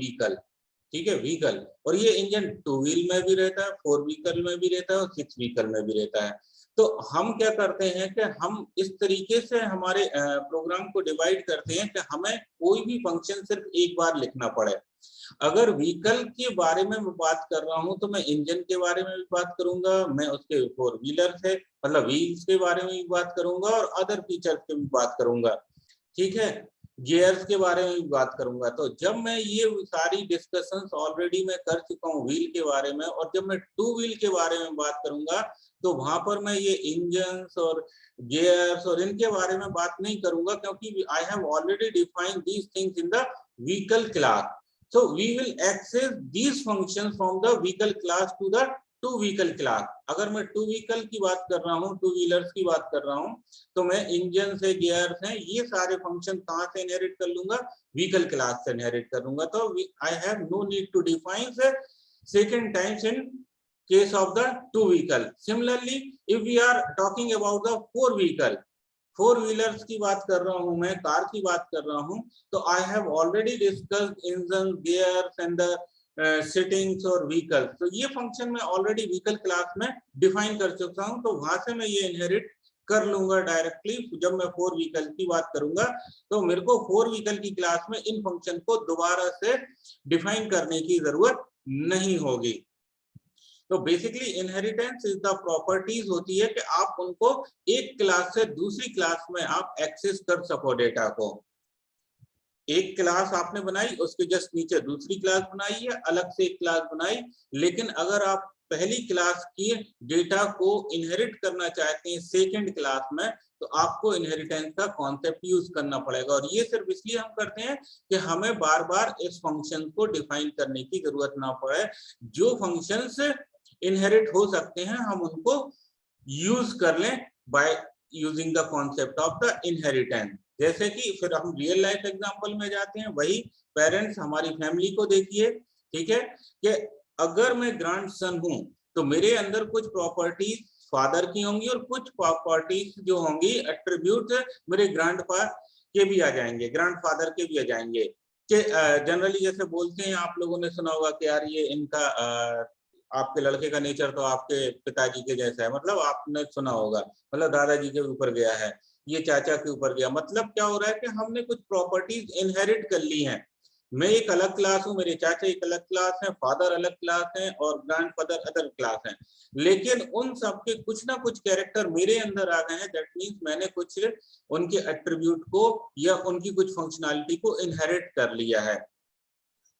Vehicle, ठीक है, vehicle. और ये इंजन 2 व्हील में भी रहता है, 4 व्हीकल में भी रहता है और 6 व्हीकल में भी रहता है। तो हम क्या करते हैं कि हम इस तरीके से हमारे प्रोग्राम को डिवाइड करते हैं कि हमें कोई भी फंक्शन सिर्फ एक बार लिखना पड़े। अगर व्हीकल के बारे में मैं बात कर रहा हूं तो मैं इंजन के बारे में भी बात करूंगा, मैं उसके 4 व्हीलर से मतलब व्हील्स के बारे में भी बात करूंगा और अदर फीचर्स की भी बात करूंगा, ठीक है, गियर्स के बारे में भी बात करूंगा। तो जब मैं ये सारी डिस्कशंस ऑलरेडी मैं कर चुका हूँ व्हील के बारे में, और जब मैं 2 व्हील के बारे में बात करूंगा तो वहां पर मैं ये इंजन्स और गियर्स और इनके बारे में बात नहीं करूंगा, क्योंकि I have already defined these things in the vehicle class. So we will access these functions from the vehicle class to the 2 vehicle class. अगर मैं 2 vehicle की बात कर रहा हूँ, 2 व्हीलर्स की बात कर रहा हूँ, तो मैं इंजन से, गियर्स हैं, ये सारे फंक्शन कहाँ से इनहेरिट कर लूंगा? व्हीकल क्लास से इनहेरिट कर लूंगा। तो I have no need to define second times in case of the 2 vehicle. Similarly, if we are talking about the 4 vehicle, 4 wheelers की बात कर रहा हूं, मैं कार की बात कर रहा हूं, तो I have already discussed engine, gears and the sittings और व्हीकल। तो ये फंक्शन मैं ऑलरेडी व्हीकल क्लास में डिफाइन कर चुका हूं, तो वहां से मैं ये इनहेरिट कर लूंगा डायरेक्टली। जब मैं 4 व्हीकल की बात करूंगा तो मेरे को 4 व्हीकल की क्लास में इन फंक्शन को दोबारा से डिफाइन करने की जरूरत नहीं होगी। तो basically inheritance is the properties होती है कि आप उनको एक क्लास से दूसरी क्लास में आप एक्सेस कर सको डेटा को। एक क्लास आपने बनाई, उसके जस्ट नीचे दूसरी क्लास बनाई है, अलग से एक क्लास बनाई, लेकिन अगर आप पहली क्लास की डेटा को इनहेरिट करना चाहते हैं सेकंड क्लास में, तो आपको इनहेरिटेंस का कॉन्सेप्ट यूज करना पड़ेगा। और ये सिर्फ इसलिए हम करते हैं कि हमें बार बार इस फंक्शन को डिफाइन करने की जरूरत ना पड़े। जो फंक्शंस इनहेरिट हो सकते हैं हम उनको यूज कर लें bye using the concept of the inheritance. जैसे कि फिर हम रियल लाइफ एग्जांपल में जाते हैं, वही पेरेंट्स हमारी फैमिली को देखिए, ठीक है, कि अगर मैं ग्रैंड सन हूं तो मेरे अंदर कुछ प्रॉपर्टीज फादर की होंगी और कुछ प्रॉपर्टीज जो होंगी एट्रीब्यूट मेरे ग्रैंडपा के भी आ जाएंगे, ग्रैंडफादर के भी आ जाएंगे। कि जनरली जैसे बोलते हैं, आप लोगों ने सुना होगा कि यार ये इनका आपके लड़के का नेचर तो आपके पिताजी के जैसा है, मतलब आपने सुना होगा, मतलब दादाजी के ऊपर गया है, ये चाचा के ऊपर गया। मतलब क्या हो रहा है कि हमने कुछ प्रॉपर्टीज इनहेरिट कर ली हैं। मैं एक अलग क्लास हूं, मेरे चाचा एक अलग क्लास है, फादर अलग क्लास है और ग्रैंडफादर अदर क्लास है, लेकिन उन सबके कुछ ना कुछ कैरेक्टर मेरे अंदर आ गए हैं। दैट मींस मैंने कुछ उनके एट्रीब्यूट को या उनकी कुछ फंक्शनैलिटी को इनहेरिट कर लिया है।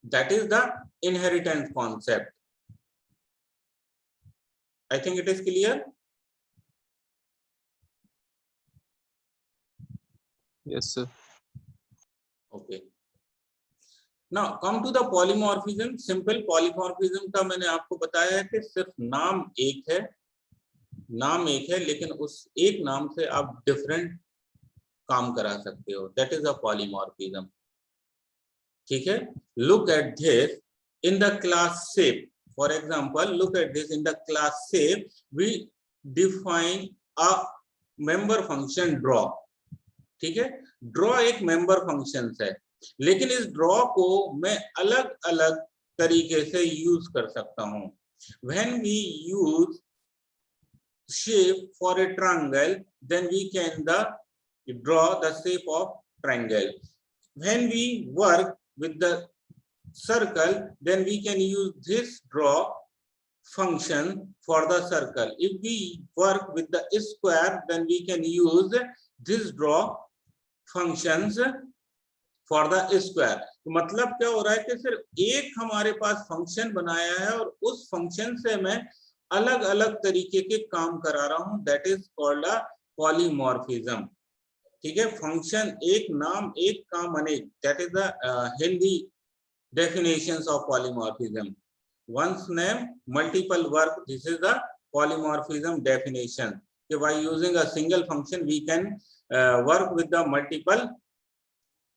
That is the inheritance concept. I think it is clear. Yes, sir. Okay. Now come to the polymorphism. Simple polymorphism का मैंने आपको बताया है कि सिर्फ नाम एक है, लेकिन उस एक नाम से आप डिफरेंट काम करा सकते हो। That is a polymorphism. ठीक है? Look at this in the class shape. For example, look at this in the class shape. We define a member function draw. ठीक है, draw एक member function है, लेकिन इस draw को मैं अलग अलग तरीके से यूज कर सकता हूं। When we use shape for a triangle, then we can draw the shape of triangle. When we work with the circle, then we can use this draw function for the circle. If we work with the square, then we can use this draw functions for the square. तो मतलब क्या हो रहा है कि सिर्फ एक हमारे पास फंक्शन बनाया है और उस फंक्शन से मैं अलग अलग तरीके के काम करा रहा हूं। That is called a polymorphism. ठीक है, फंक्शन एक, नाम एक, काम अनेक। That is the Hindi definitions of polymorphism. One's name, multiple work. This is the polymorphism definition. So by using a single function, we can work with the multiple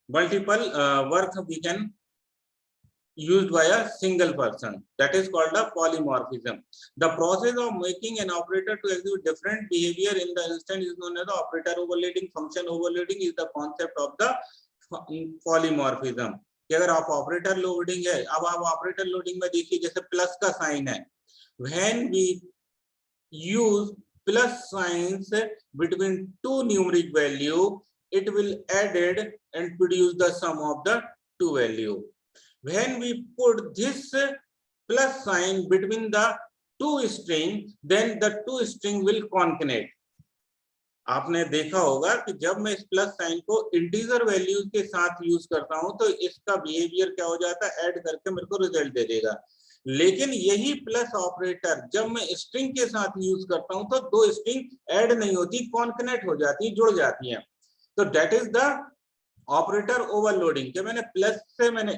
work we can used by a single person. That is called a polymorphism. The process of making an operator to execute different behavior in the instance is known as the operator overloading. Function overloading is the concept of the polymorphism. कि अगर आप operator loading है, अब आप operator loading में देखिए जैसे plus का साइन है, व्हेन वी यूज प्लस साइंस between two numeric value, it will added and produce the sum of the two value. When we put this plus sign between the two string, then the two string will concatenate. आपने देखा होगा कि जब मैं इस plus sign को integer values के साथ यूज करता हूं तो इसका बिहेवियर क्या हो जाता है, ऐड करके मेरे को रिजल्ट दे देगा। लेकिन यही प्लस ऑपरेटर जब मैं स्ट्रिंग के साथ यूज करता हूं तो दो स्ट्रिंग ऐड नहीं होती, कॉन्कनेट हो जाती, जुड़ जाती हैं। तो that is the operator overloading, कि मैंने प्लस से मैंने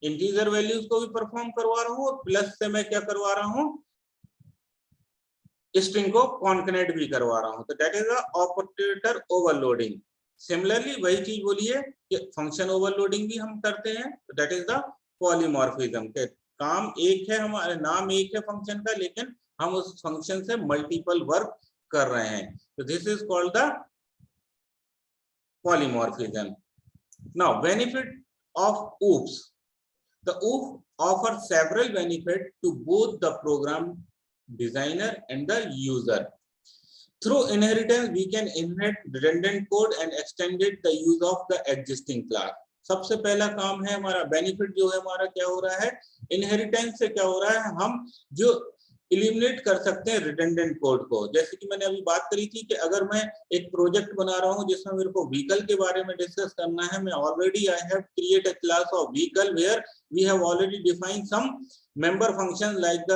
इंटीजर वैल्यूज को भी परफॉर्म करवा रहा हूं और प्लस से मैं क्या करवा रहा हूं, स्ट्रिंग को कॉन्कनेट भी करवा रहा हूं। तो that is the operator overloading. Similarly वही चीज बोलिए कि फंक्शन ओवरलोडिंग भी हम करते हैं। तो दैट इज द पॉलीमॉर्फिज्म, के काम एक है, हमारा नाम एक है फंक्शन का, लेकिन हम उस फंक्शन से मल्टीपल वर्क कर रहे हैं। तो this is called the polymorphism. Now, benefit of OOPs. The OOP offers several benefits to both the program designer and the user. Through inheritance, we can inherit redundant code and extend the use of the existing class. सबसे पहला काम है हमारा benefit जो है हमारा क्या हो रहा है, इनहेरिटेंस से क्या हो रहा है, हम जो इलिमिनेट कर सकते हैं रिडंडेंट कोड को। जैसे कि मैंने अभी बात करी थी कि अगर मैं एक प्रोजेक्ट बना रहा हूं जिसमें मेरे को व्हीकल के बारे में डिस्कस करना है, मैं already I have create a class of vehicle where we have already defined some member function like the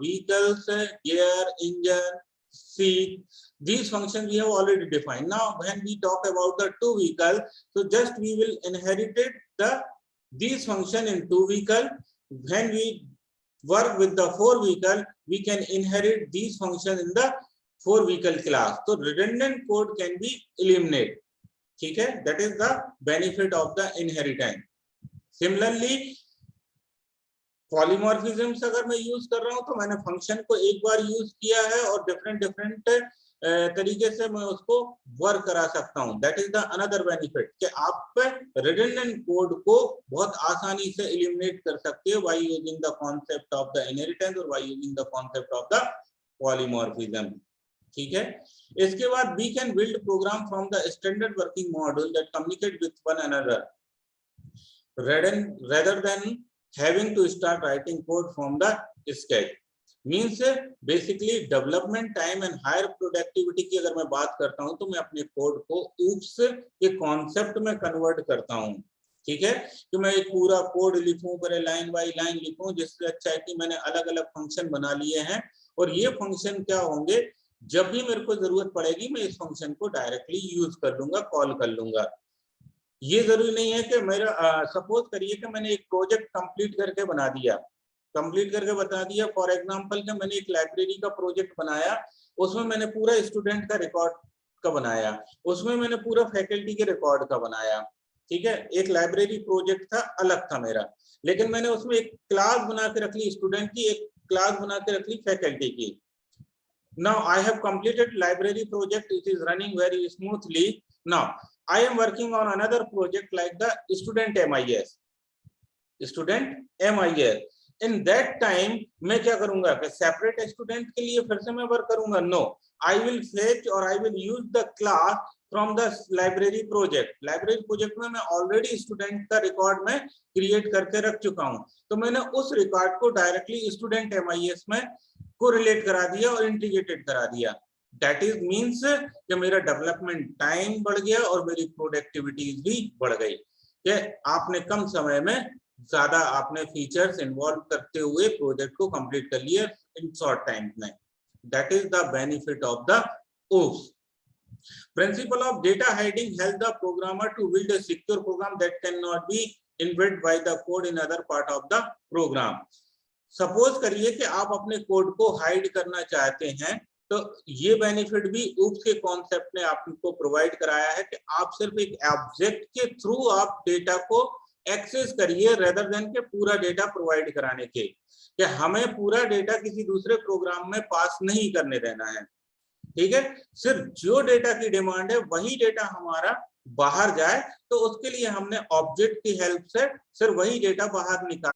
vehicles, gear, engine, seat. These functions we have already defined. Now when we talk about the two vehicle, so just we will inherit these function in two vehicle. When we work with the four vehicle, we can inherit these functions in the four vehicle class. So redundant code can be eliminated. ठीक है, that is the benefit of the inheritance. Similarly, polymorphism अगर मैं use कर रहा हूं तो मैंने function को एक बार यूज किया है और डिफरेंट तरीके से मैं उसको वर्क करा सकता हूं। That is the another benefit कि आप रिडंडेंट कोड को बहुत आसानी से एलिमिनेट कर सकते हो by using the concept of the inheritance और by using the concept of the polymorphism. ठीक है, इसके बाद we can build program from the standard working module that communicate with one another rather than having to start writing code from the scratch. Means basically development time and higher productivity की अगर मैं बात करता हूं तो मैं अपने code को oops के कॉन्सेप्ट में कन्वर्ट करता हूं। ठीक है, कि मैं एक पूरा कोड लिखूं, पर लाइन बाय लाइन लिखूं, जिससे अच्छा है कि मैंने अलग अलग फंक्शन बना लिए हैं और ये फंक्शन क्या होंगे, जब भी मेरे को जरूरत पड़ेगी मैं इस फंक्शन को डायरेक्टली यूज कर लूंगा, कॉल कर लूंगा। ये जरूरी नहीं है कि मेरा सपोज करिए कि मैंने एक प्रोजेक्ट कंप्लीट करके बना दिया, फॉर एग्जांपल कि मैंने एक लाइब्रेरी का प्रोजेक्ट बनाया, उसमें मैंने पूरा स्टूडेंट का रिकॉर्ड का बनाया, उसमें मैंने पूरा फैकल्टी के रिकॉर्ड का बनाया। ठीक है, एक लाइब्रेरी प्रोजेक्ट था, अलग था मेरा, लेकिन मैंने उसमें एक क्लास बना के रख ली स्टूडेंट की, एक क्लास बना के रख ली फैकल्टी की। Now I have completed library project, it is running very smoothly. Now I am working on another project like the student MIS. In that time मैं क्या करूंगा कि सेपरेट स्टूडेंट के लिए फिर से मैं वर्क करूंगा? No, I will fetch or I will use the class from the library project. Library project में मैं ऑलरेडी स्टूडेंट का रिकॉर्ड में क्रिएट करके रख चुका हूं, तो मैंने उस रिकॉर्ड को डायरेक्टली स्टूडेंट MIS में को रिलेट करा दिया और इंटीग्रेटेड करा दिया। दैट इज मीन्स कि मेरा डेवलपमेंट टाइम बढ़ गया और मेरी प्रोडक्टिविटी भी बढ़ गई, कि आपने कम समय में ज्यादा आपने फीचर्स इन्वॉल्व करते हुए प्रोजेक्ट को कंप्लीट कर लिया इन शॉर्ट टाइम में। That is the benefit of the OOPs. Principle of data hiding helps the programmer to build a secure program that cannot be invaded by the code in other part of the program. Suppose करिए कि आप अपने code को hide करना चाहते हैं, तो ये बेनिफिट भी OOPs के कॉन्सेप्ट ने आपको प्रोवाइड कराया है कि आप सिर्फ एक ऑब्जेक्ट के थ्रू आप डेटा को एक्सेस करिए, रेदर देन के पूरा डेटा प्रोवाइड कराने के, कि हमें पूरा डेटा किसी दूसरे प्रोग्राम में पास नहीं करने देना है। ठीक है, सिर्फ जो डेटा की डिमांड है वही डेटा हमारा बाहर जाए, तो उसके लिए हमने ऑब्जेक्ट की हेल्प से सिर्फ वही डेटा बाहर निकाल